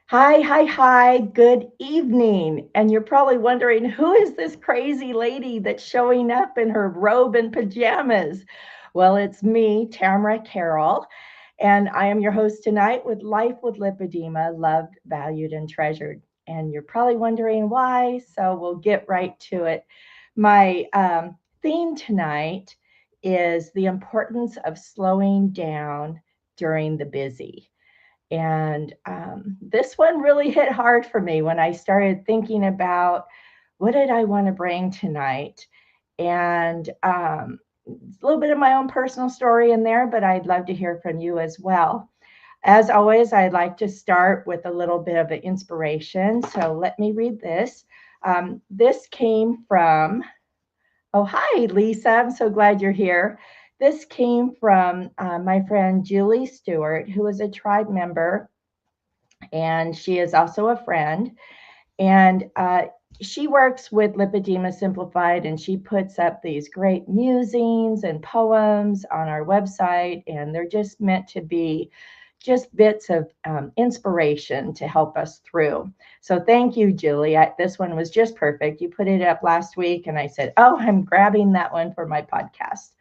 Hi, hi, hi. Good evening. And you're probably wondering, who is this crazy lady that's showing up in her robe and pajamas? Well, it's me, Tamara Carroll, and I am your host tonight with Life with Lipedema, loved, valued, and treasured. And you're probably wondering why, so we'll get right to it. My theme tonight is the importance of slowing down during the busy. And this one really hit hard for me when I started thinking about what did I want to bring tonight. And it's a little bit of my own personal story in there, but I'd love to hear from you as well. As always, I'd like to start with a little bit of an inspiration. So let me read this. This came from Oh, hi, Lisa. I'm so glad you're here. This came from my friend Julie Stewart, who is a tribe member, and she is also a friend. And she works with Lipedema Simplified, and she puts up these great musings and poems on our website, and they're just meant to be just bits of inspiration to help us through. So thank you, Julie. This one was just perfect. You put it up last week, and I said, oh, I'm grabbing that one for my podcast.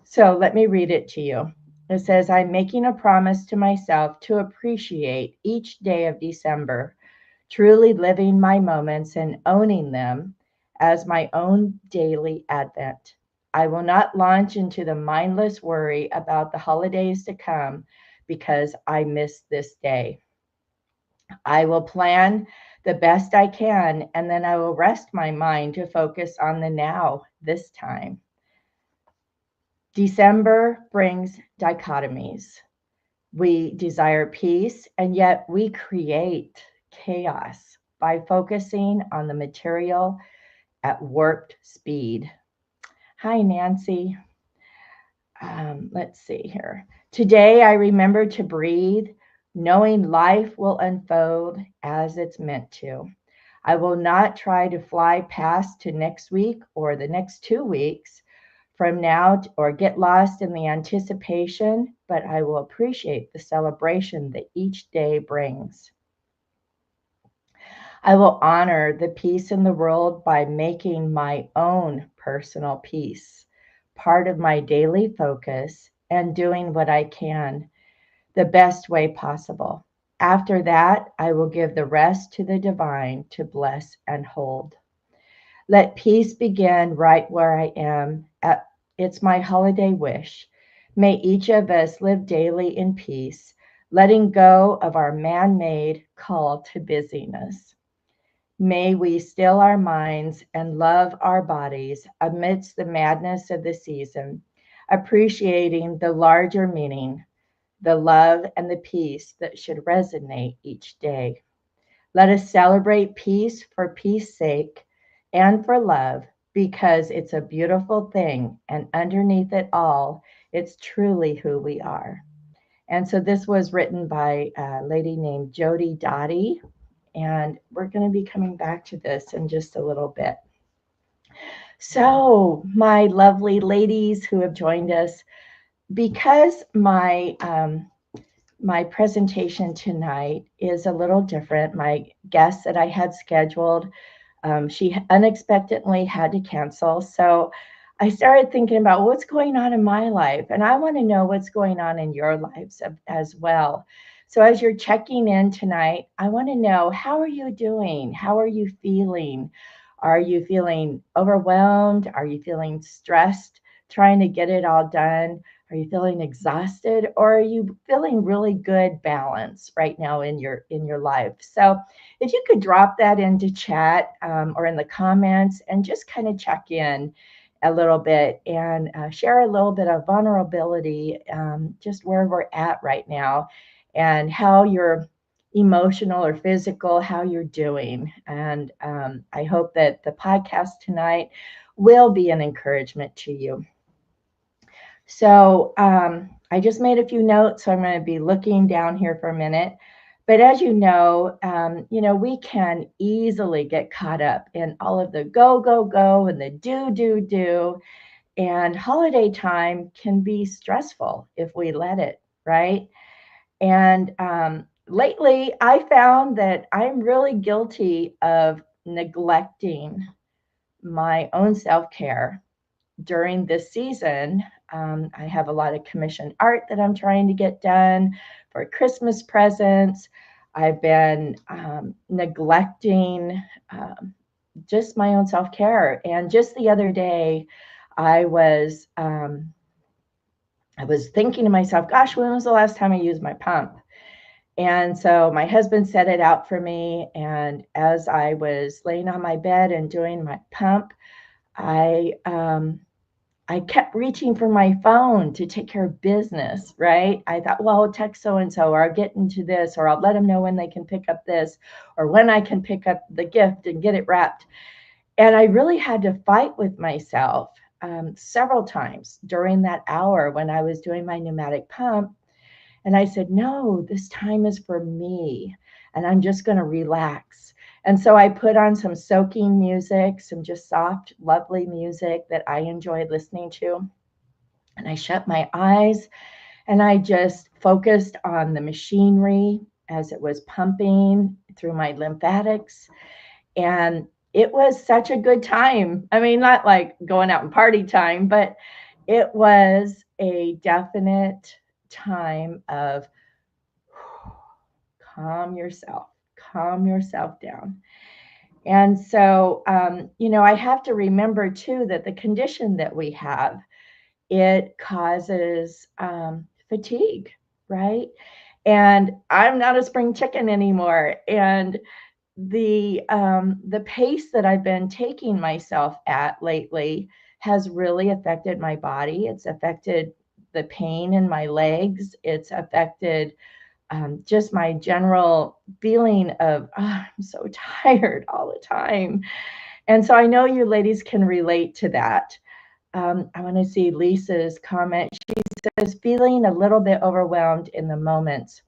So let me read it to you. It says, I'm making a promise to myself to appreciate each day of December, truly living my moments and owning them as my own daily advent. I will not launch into the mindless worry about the holidays to come because I missed this day. I will plan the best I can, and then I will rest my mind to focus on the now this time. December brings dichotomies. We desire peace, and yet we create chaos by focusing on the material at warped speed. Hi, Nancy. Let's see here. Today, I remember to breathe, knowing life will unfold as it's meant to. I will not try to fly past to next week or the next 2 weeks from now or get lost in the anticipation, but I will appreciate the celebration that each day brings. I will honor the peace in the world by making my own personal peace part of my daily focus and doing what I can the best way possible. After that, I will give the rest to the divine to bless and hold. Let peace begin right where I am. It's my holiday wish. May each of us live daily in peace, letting go of our man made call to busyness. May we still our minds and love our bodies amidst the madness of the season, appreciating the larger meaning, the love and the peace that should resonate each day. Let us celebrate peace for peace sake and for love because it's a beautiful thing. And underneath it all, it's truly who we are. And so this was written by a lady named Jody Dottie. And we're going to be coming back to this in just a little bit. So, my lovely ladies who have joined us, because my presentation tonight is a little different. My guest that I had scheduled, she unexpectedly had to cancel. So I started thinking about what's going on in my life, and I want to know what's going on in your lives as well. So as you're checking in tonight, I want to know, how are you doing? How are you feeling? Are you feeling overwhelmed? Are you feeling stressed, trying to get it all done? Are you feeling exhausted, or are you feeling really good balance right now in your life? So if you could drop that into chat or in the comments and just kind of check in a little bit and share a little bit of vulnerability, just where we're at right now and how you're emotional or physical, how you're doing. And I hope that the podcast tonight will be an encouragement to you. So I just made a few notes, so I'm going to be looking down here for a minute. But as you know, we can easily get caught up in all of the go, go, go and the do, do, do. And holiday time can be stressful if we let it, right? And lately I found that I'm really guilty of neglecting my own self-care during this season. I have a lot of commissioned art that I'm trying to get done for Christmas presents. I've been neglecting just my own self-care. And just the other day, I was um, I was thinking to myself, gosh, when was the last time I used my pump? And so my husband set it out for me. And as I was laying on my bed and doing my pump, I I kept reaching for my phone to take care of business, right? I thought, well, I'll text so and so, or I'll get into this, or I'll let them know when they can pick up this, or when I can pick up the gift and get it wrapped. And I really had to fight with myself several times during that hour when I was doing my pneumatic pump. And I said, no, this time is for me. And I'm just going to relax. And so I put on some soaking music, some just soft, lovely music that I enjoyed listening to. And I shut my eyes and I just focused on the machinery as it was pumping through my lymphatics. And it was such a good time. I mean, not like going out and party time, but it was a definite time of calm yourself down. And so, I have to remember too that the condition that we have, it causes fatigue, right? And I'm not a spring chicken anymore. And the pace that I've been taking myself at lately has really affected my body. It's affected the pain in my legs. It's affected just my general feeling of I'm so tired all the time. And so I know you ladies can relate to that. I want to see Lisa's comment. She says, feeling a little bit overwhelmed in the moments,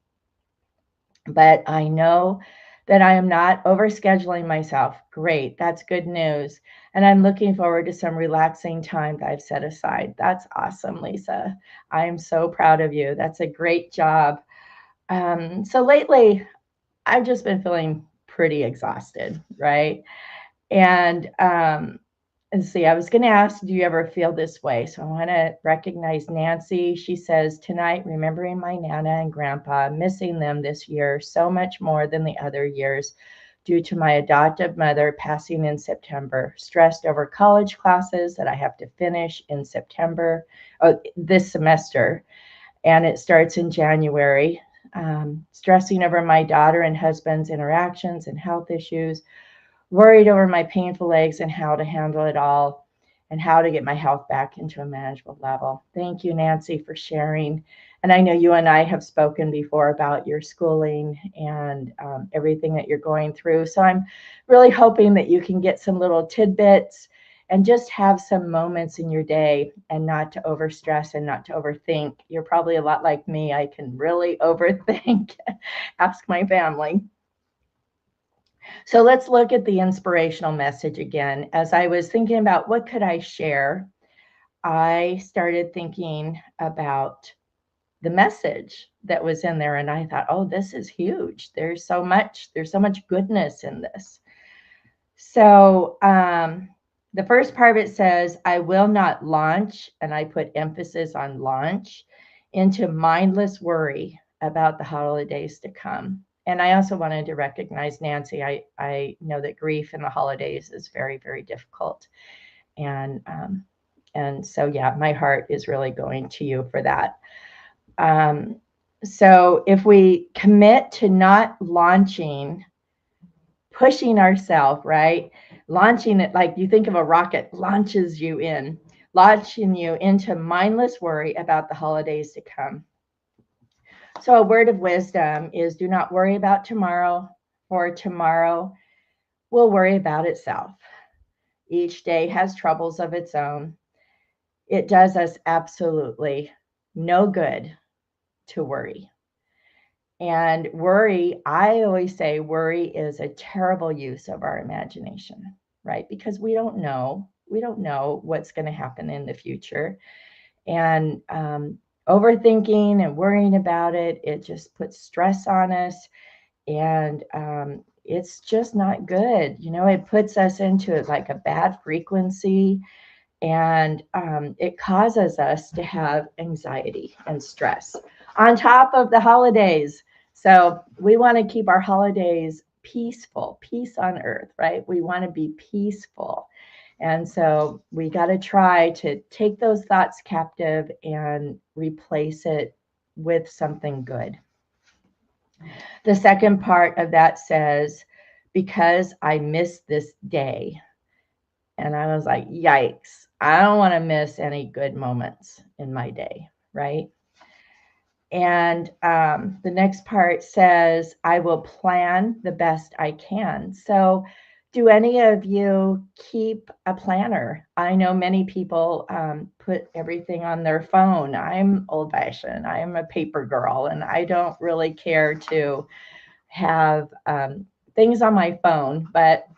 but I know that I am not overscheduling myself. Great, that's good news. And I'm looking forward to some relaxing time that I've set aside. That's awesome, Lisa. I'm so proud of you. That's a great job. So lately, I've just been feeling pretty exhausted, right? And let's see, I was going to ask, do you ever feel this way? So I want to recognize Nancy. She says, tonight, remembering my Nana and Grandpa, missing them this year so much more than the other years due to my adoptive mother passing in September, stressed over college classes that I have to finish in September, this semester, and it starts in January. Stressing over my daughter and husband's interactions and health issues, worried over my painful legs and how to handle it all and how to get my health back into a manageable level. Thank you, Nancy, for sharing. And I know you and I have spoken before about your schooling and everything that you're going through. So I'm really hoping that you can get some little tidbits and just have some moments in your day and not to overstress and not to overthink. You're probably a lot like me. I can really overthink. Ask my family. So let's look at the inspirational message again. As I was thinking about what could I share, I started thinking about the message that was in there and I thought, "Oh, this is huge. There's so much goodness in this." So, the first part of it says, "I will not launch," and I put emphasis on launch, "into mindless worry about the holidays to come." And I also wanted to recognize Nancy. I know that grief in the holidays is very, very difficult. And so, yeah, my heart is really going to you for that. So if we commit to not launching, pushing ourselves, right? Launching it like you think of a rocket launching you into mindless worry about the holidays to come. So, a word of wisdom is do not worry about tomorrow, for tomorrow will worry about itself. Each day has troubles of its own. It does us absolutely no good to worry. And worry, I always say worry is a terrible use of our imagination, right? Because we don't know. We don't know what's going to happen in the future. And overthinking and worrying about it, it just puts stress on us, and it's just not good. You know, it puts us into like a bad frequency, and it causes us to have anxiety and stress on top of the holidays. So we want to keep our holidays peaceful, peace on earth, right? We want to be peaceful. And so we got to try to take those thoughts captive and replace it with something good. The second part of that says, because I missed this day. And I was like, yikes, I don't want to miss any good moments in my day, right? And the next part says, I will plan the best I can. So, do any of you keep a planner? I know many people put everything on their phone. I'm old fashioned, I am a paper girl, and I don't really care to have things on my phone, but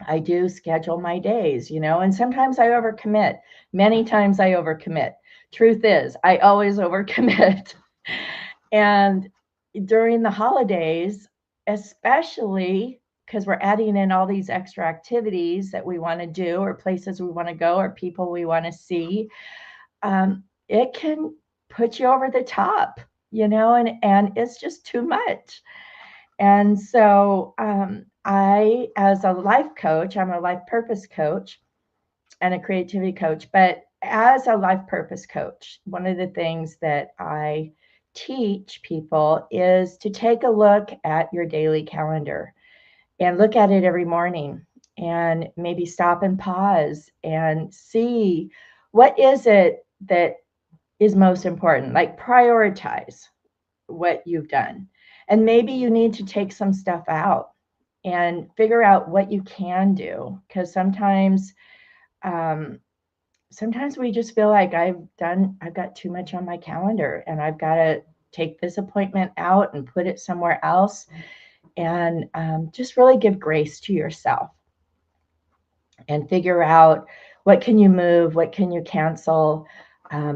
I do schedule my days, you know, and sometimes I overcommit. Many times I overcommit. Truth is, I always overcommit. And during the holidays, especially because we're adding in all these extra activities that we want to do, or places we want to go, or people we want to see, it can put you over the top, you know, and it's just too much. And so I, as a life coach, I'm a life purpose coach and a creativity coach. But as a life purpose coach, one of the things that I teach people is to take a look at your daily calendar and look at it every morning, and maybe stop and pause and see what is it that is most important, like prioritize what you've done. And maybe you need to take some stuff out and figure out what you can do. Because um, sometimes we just feel like I've got too much on my calendar, and I've got to take this appointment out and put it somewhere else. And just really give grace to yourself and figure out what can you move, what can you cancel,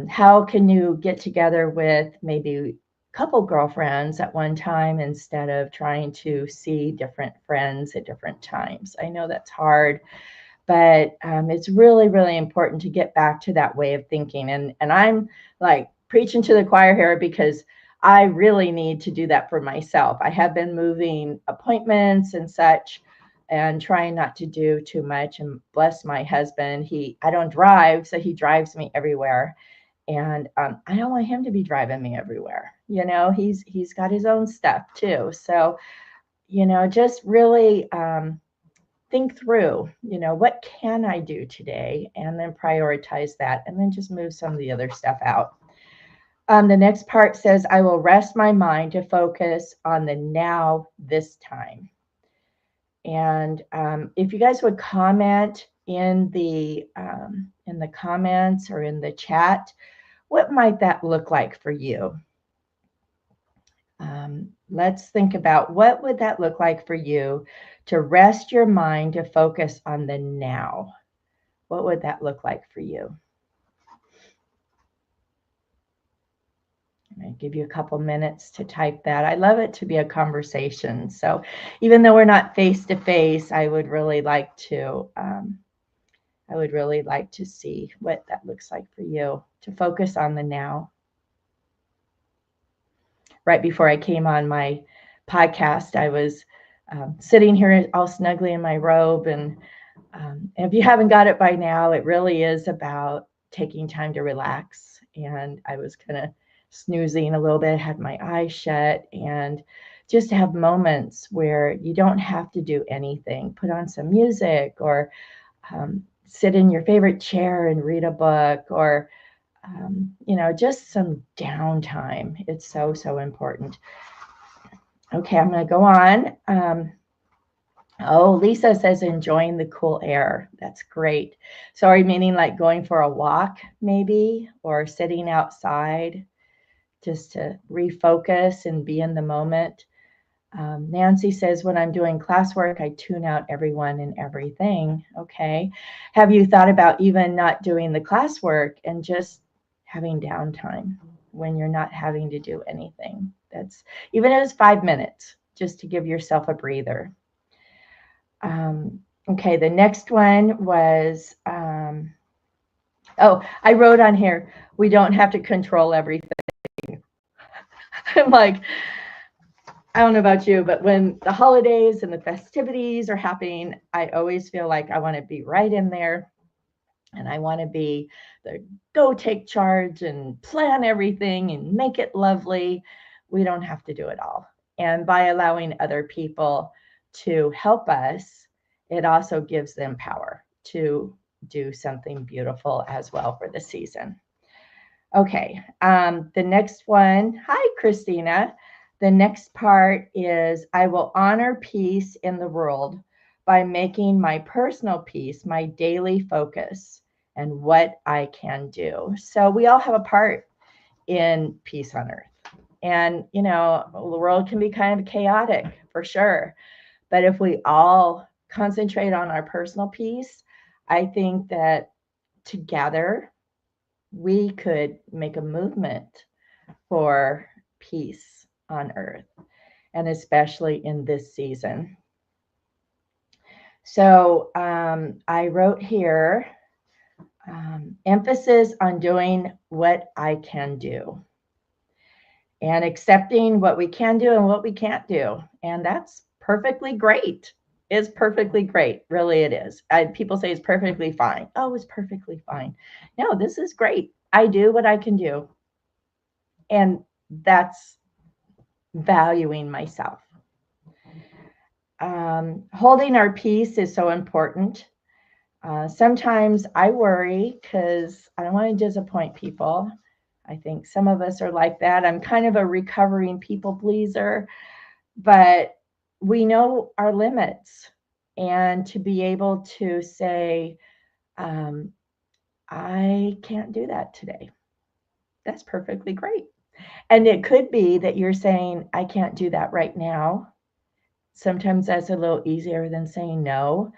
how can you get together with maybe a couple girlfriends at one time instead of trying to see different friends at different times. I know that's hard, but it's really, really important to get back to that way of thinking. And I'm like preaching to the choir here, because I really need to do that for myself. I have been moving appointments and such, and trying not to do too much. And bless my husband, I don't drive, so he drives me everywhere. And I don't want him to be driving me everywhere. You know, he's got his own stuff too. So, you know, just really think through, you know, what can I do today, and then prioritize that, and then just move some of the other stuff out. The next part says, I will rest my mind to focus on the now this time. And if you guys would comment in the comments or in the chat, what might that look like for you? Let's think about, what would that look like for you to rest your mind to focus on the now? What would that look like for you? I give you a couple minutes to type that. I love it to be a conversation. So even though we're not face to face, I would really like to see what that looks like for you to focus on the now. Right before I came on my podcast, I was sitting here all snugly in my robe. And if you haven't got it by now, it really is about taking time to relax. And I was kind of snoozing a little bit, had my eyes shut, and just have moments where you don't have to do anything. Put on some music, or sit in your favorite chair and read a book, or you know, just some downtime. It's so, so important. Okay, I'm going to go on. Oh, Lisa says enjoying the cool air. That's great. So are you meaning like going for a walk maybe, or sitting outside just to refocus and be in the moment? Nancy says, when I'm doing classwork, I tune out everyone and everything. Okay. Have you thought about even not doing the classwork and just having downtime, when you're not having to do anything. That's even if it's 5 minutes, just to give yourself a breather. Okay, the next one was, oh, I wrote on here, we don't have to control everything. I'm like, I don't know about you, but when the holidays and the festivities are happening, I always feel like I want to be right in there, and I want to be the go take charge and plan everything and make it lovely. We don't have to do it all. And by allowing other people to help us, it also gives them power to do something beautiful as well for the season. Okay, the next one, hi, Christina. The next part is I will honor peace in the world by making my personal peace my daily focus and what I can do. So we all have a part in peace on earth. And, you know, the world can be kind of chaotic for sure. But if we all concentrate on our personal peace, I think that together we could make a movement for peace on earth, and especially in this season. So I wrote here, emphasis on doing what I can do and accepting what we can do and what we can't do. And that's perfectly great. It's perfectly great. Really, it is. People say it's perfectly fine. Oh, it's perfectly fine. No, this is great. I do what I can do. And that's valuing myself. Holding our peace is so important. Sometimes I worry because I don't want to disappoint people. I think some of us are like that. I'm kind of a recovering people pleaser, but we know our limits. And to be able to say, I can't do that today, that's perfectly great. And it could be that you're saying, I can't do that right now. Sometimes that's a little easier than saying no.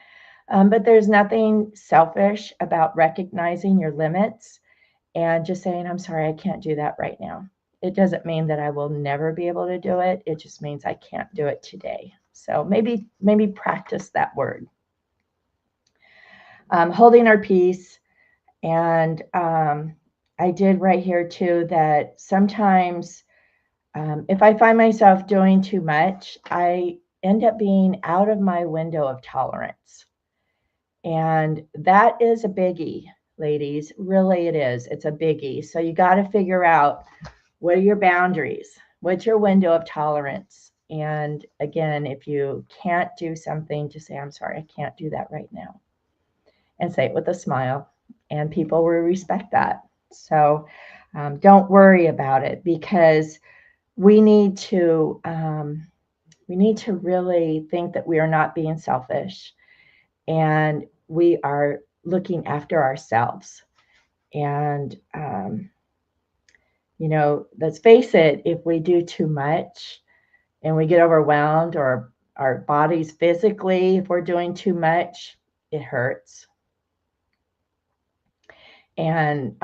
But there's nothing selfish about recognizing your limits and just saying, I'm sorry, I can't do that right now. It doesn't mean that I will never be able to do it. It just means I can't do it today. So maybe practice that word. Holding our peace. And I did write here too that sometimes if I find myself doing too much, I end up being out of my window of tolerance. And that is a biggie, ladies. Really, it is. It's a biggie. So you got to figure out, what are your boundaries? What's your window of tolerance? And again, if you can't do something, just say, I'm sorry, I can't do that right now. And say it with a smile. And people will respect that. So don't worry about it, because we need to really think that we are not being selfish, and we are looking after ourselves. And let's face it, if we do too much and we get overwhelmed, or our bodies physically, if we're doing too much, it hurts. And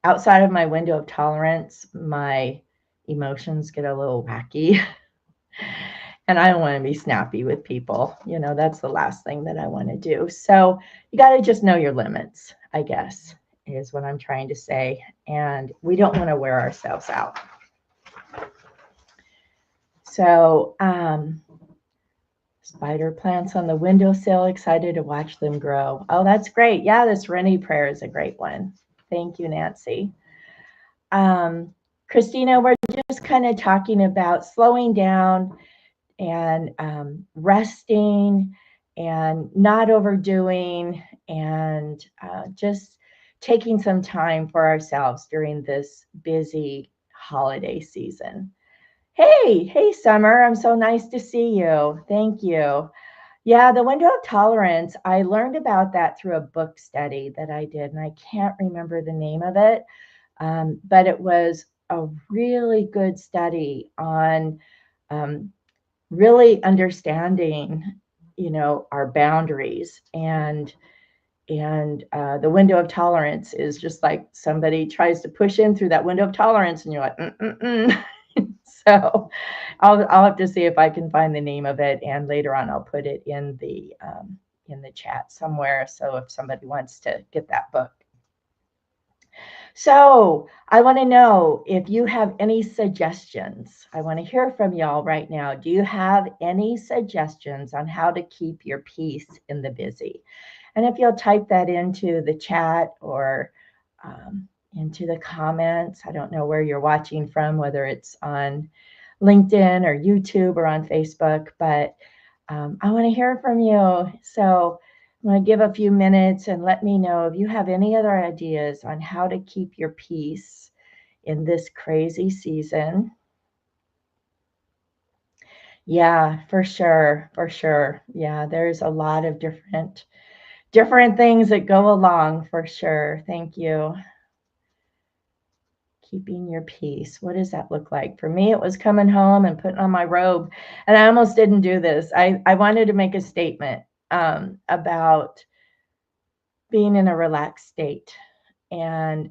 outside of my window of tolerance, my emotions get a little wacky. And I don't want to be snappy with people. That's the last thing that I want to do. So you got to just know your limits, I guess, is what I'm trying to say. And we don't want to wear ourselves out. So spider plants on the windowsill, excited to watch them grow. Oh, that's great. Yeah, this Rennie prayer is a great one. Thank you, Nancy. Christina, we're just kind of talking about slowing down and resting and not overdoing, and just taking some time for ourselves during this busy holiday season. Hey, Summer, I'm so nice to see you. Thank you. Yeah, the window of tolerance, I learned about that through a book study that I did, and I can't remember the name of it, but it was a really good study on really understanding, our boundaries. And And the window of tolerance is just like somebody tries to push in through that window of tolerance, and you're like, mm-mm-mm. So I'll have to see if I can find the name of it, and later on I'll put it in the chat somewhere. So if somebody wants to get that book. So I want to know if you have any suggestions. I want to hear from y'all right now. Do you have any suggestions on how to keep your peace in the busy? And if you'll type that into the chat or into the comments, I don't know where you're watching from, whether it's on LinkedIn or YouTube or on Facebook, but I want to hear from you. So I'm going to give a few minutes and let me know if you have any other ideas on how to keep your peace in this crazy season. Yeah, for sure. For sure. Yeah, there's a lot of different things that go along for sure. Thank you. Keeping your peace. What does that look like? For me, it was coming home and putting on my robe. And I almost didn't do this. I wanted to make a statement about being in a relaxed state, and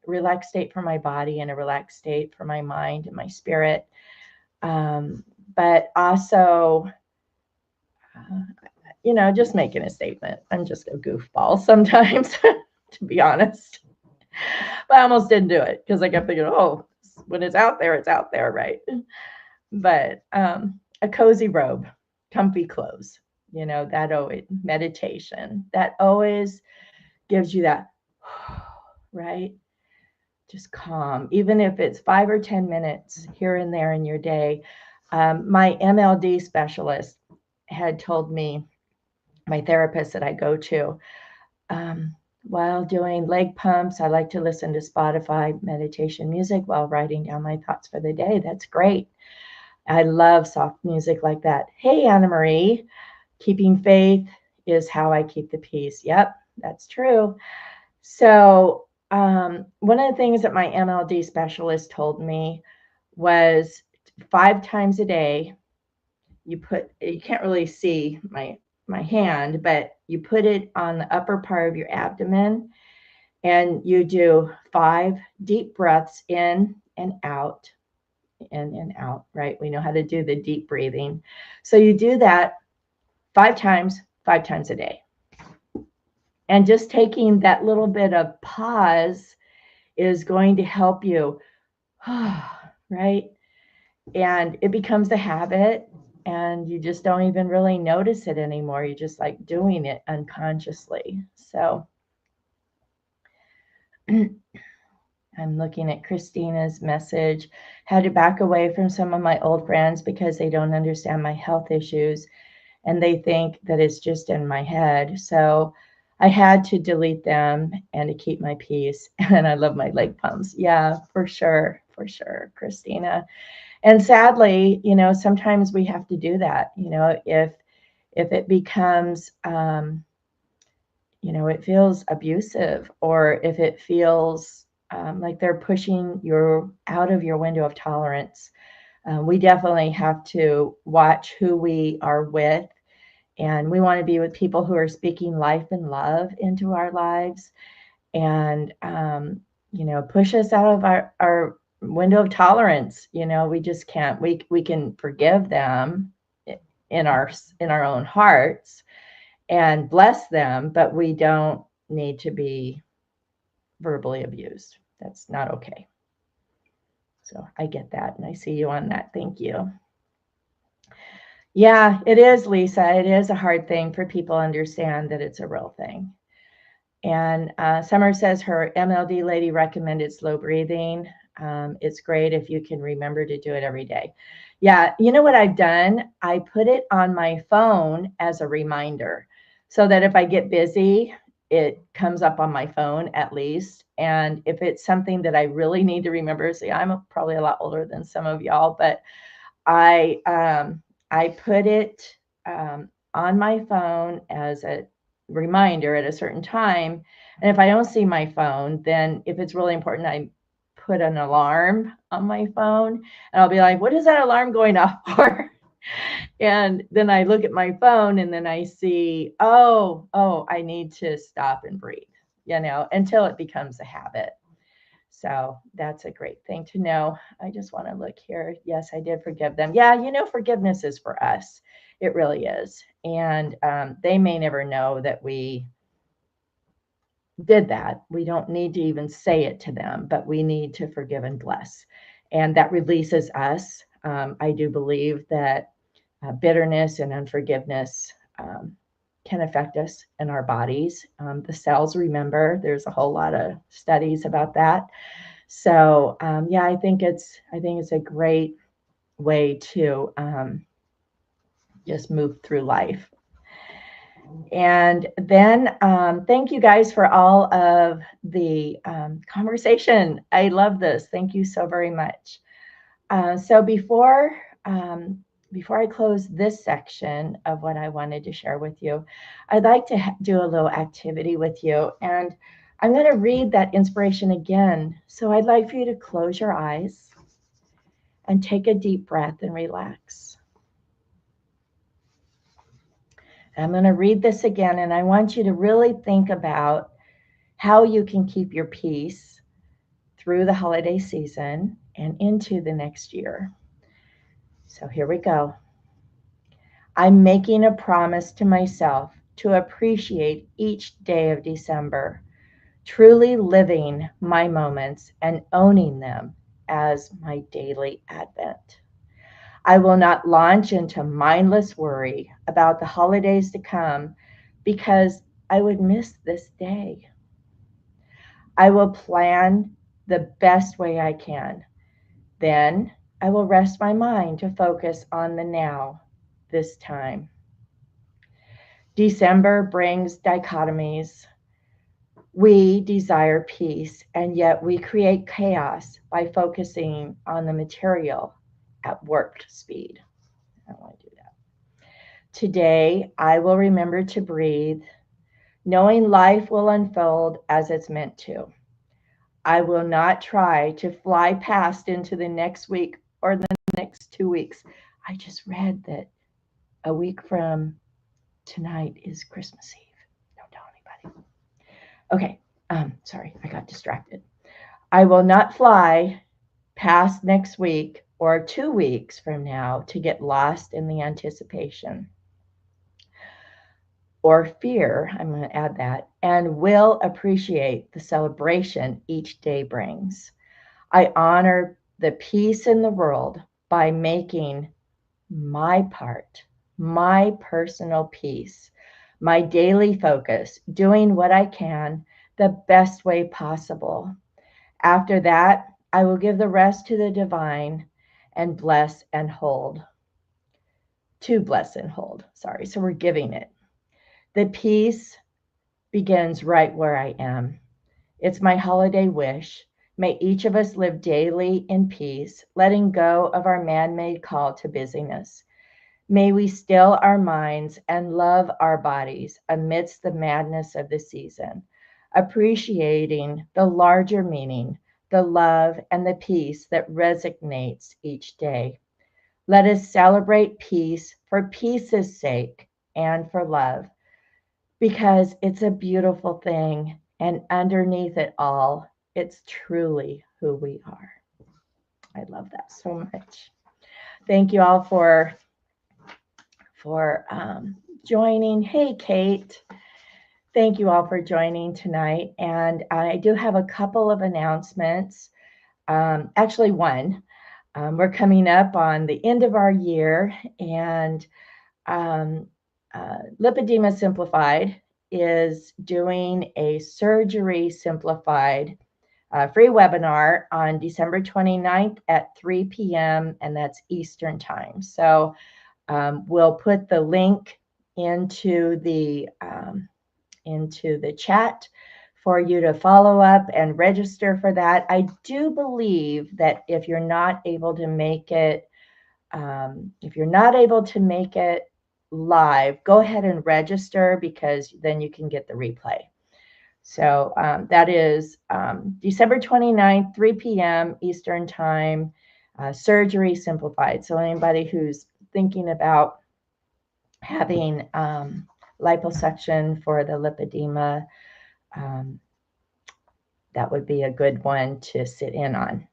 relaxed state for my body and a relaxed state for my mind and my spirit. But also, just making a statement. I'm just a goofball sometimes, to be honest. But I almost didn't do it because I kept thinking, oh, when it's out there, right? But a cozy robe, comfy clothes, that always, meditation, that always gives you that, right? Just calm, even if it's 5 or 10 minutes here and there in your day. My MLD specialist had told me, my therapist that I go to, while doing leg pumps, I like to listen to Spotify meditation music while writing down my thoughts for the day. That's great. I love soft music like that. Hey, Anna Marie, keeping faith is how I keep the peace. Yep, that's true. So one of the things that my MLD specialist told me was 5 times a day, you can't really see my hand, but you put it on the upper part of your abdomen, and you do 5 deep breaths in and out, in and out, right? We know how to do the deep breathing. So you do that 5 times a day. And just taking that little bit of pause is going to help you, right? And it becomes a habit, and you just don't even really notice it anymore. You're just like doing it unconsciously. So I'm looking at Christina's message. Had to back away from some of my old friends because they don't understand my health issues and they think that it's just in my head. So I had to delete them and to keep my peace. And I love my leg pumps. Yeah, for sure, Christina. And sadly, sometimes we have to do that. If it becomes, it feels abusive, or if it feels like they're pushing you out of your window of tolerance, we definitely have to watch who we are with. And we want to be with people who are speaking life and love into our lives, and, push us out of our window of tolerance. We just can't. We can forgive them in our own hearts and bless them, but we don't need to be verbally abused. That's not okay. So I get that, and I see you on that. Thank you. Yeah, it is, Lisa. It is a hard thing for people to understand that it's a real thing. And Summer says her MLD lady recommended slow breathing. It's great if you can remember to do it every day. Yeah, you know what I've done? I put it on my phone as a reminder so that if I get busy, it comes up on my phone at least. And if it's something that I really need to remember, see, I'm probably a lot older than some of y'all, but I put it on my phone as a reminder at a certain time. And if I don't see my phone, then if it's really important, I put an alarm on my phone, and I'll be like, what is that alarm going off for? And then I look at my phone and then I see, oh, I need to stop and breathe, until it becomes a habit. So that's a great thing to know. I just want to look here. Yes, I did forgive them. Yeah, forgiveness is for us. It really is. And they may never know that we did that. We don't need to even say it to them, but we need to forgive and bless. And that releases us. I do believe that bitterness and unforgiveness can affect us in our bodies. The cells remember. There's a whole lot of studies about that. So yeah, I think it's a great way to just move through life. And then thank you guys for all of the conversation. I love this. Thank you so very much. So before I close this section of what I wanted to share with you, I'd like to do a little activity with you. And I'm going to read that inspiration again. So I'd like for you to close your eyes and take a deep breath and relax. I'm going to read this again, and I want you to really think about how you can keep your peace through the holiday season and into the next year. So here we go. I'm making a promise to myself to appreciate each day of December, truly living my moments and owning them as my daily advent. I will not launch into mindless worry about the holidays to come because I would miss this day. I will plan the best way I can. Then I will rest my mind to focus on the now, this time. December brings dichotomies. We desire peace, and yet we create chaos by focusing on the material at warp speed. I don't want to do that. Today, I will remember to breathe, knowing life will unfold as it's meant to. I will not try to fly past into the next week or the next 2 weeks. I just read that a week from tonight is Christmas Eve. Don't tell anybody. Okay, sorry, I got distracted. I will not fly past next week or 2 weeks from now to get lost in the anticipation or fear. I'm going to add that, and will appreciate the celebration each day brings. I honor the peace in the world by making my part, my personal peace, my daily focus, doing what I can the best way possible. After that, I will give the rest to the divine and bless and hold. To bless and hold. Sorry. So we're giving it. The peace begins right where I am. It's my holiday wish. May each of us live daily in peace, letting go of our man-made call to busyness. May we still our minds and love our bodies amidst the madness of the season, appreciating the larger meaning, the love and the peace that resonates each day. Let us celebrate peace for peace's sake and for love, because it's a beautiful thing. And underneath it all, it's truly who we are. I love that so much. Thank you all for joining. Hey, Kate. Thank you all for joining tonight. And I do have a couple of announcements. Actually, one. We're coming up on the end of our year, and Lipedema Simplified is doing a surgery simplified free webinar on December 29th at 3 p.m. and that's Eastern time. So we'll put the link into the chat for you to follow up and register for that. I do believe that if you're not able to make it, live, go ahead and register, because then you can get the replay. So that is December 29th, 3 p.m. Eastern time, surgery simplified. So anybody who's thinking about having liposuction for the lipedema, that would be a good one to sit in on.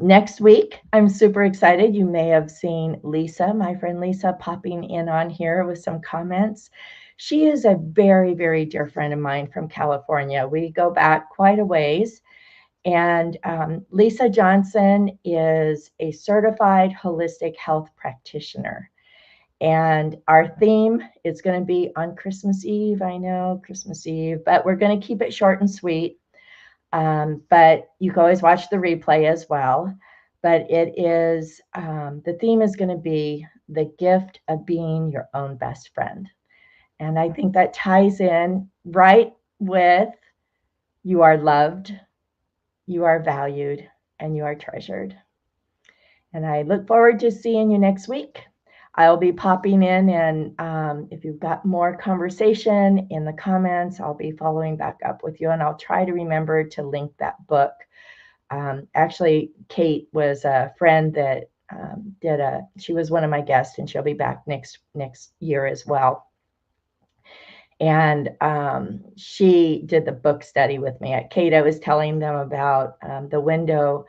Next week, I'm super excited. You may have seen Lisa, my friend Lisa, popping in on here with some comments. She is a very, very dear friend of mine from California. We go back quite a ways. And Lisa Johnson is a certified holistic health practitioner. And our theme is going to be on Christmas Eve. I know, Christmas Eve, but we're going to keep it short and sweet. But you can always watch the replay as well. But it is, the theme is going to be the gift of being your own best friend. And I think that ties in right with you are loved, you are valued, and you are treasured. And I look forward to seeing you next week. I'll be popping in, and if you've got more conversation in the comments, I'll be following back up with you, and I'll try to remember to link that book. Actually, Kate was a friend that she was one of my guests, and she'll be back next year as well. And she did the book study with me. Kate, I was telling them about the window,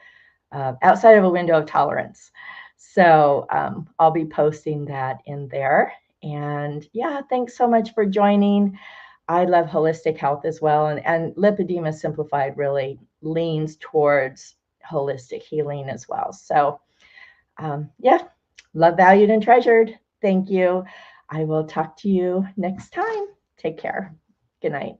outside of a window of tolerance. So I'll be posting that in there. And yeah, thanks so much for joining. I love holistic health as well. And Lipedema Simplified really leans towards holistic healing as well. So yeah, love, valued, and treasured. Thank you. I will talk to you next time. Take care. Good night.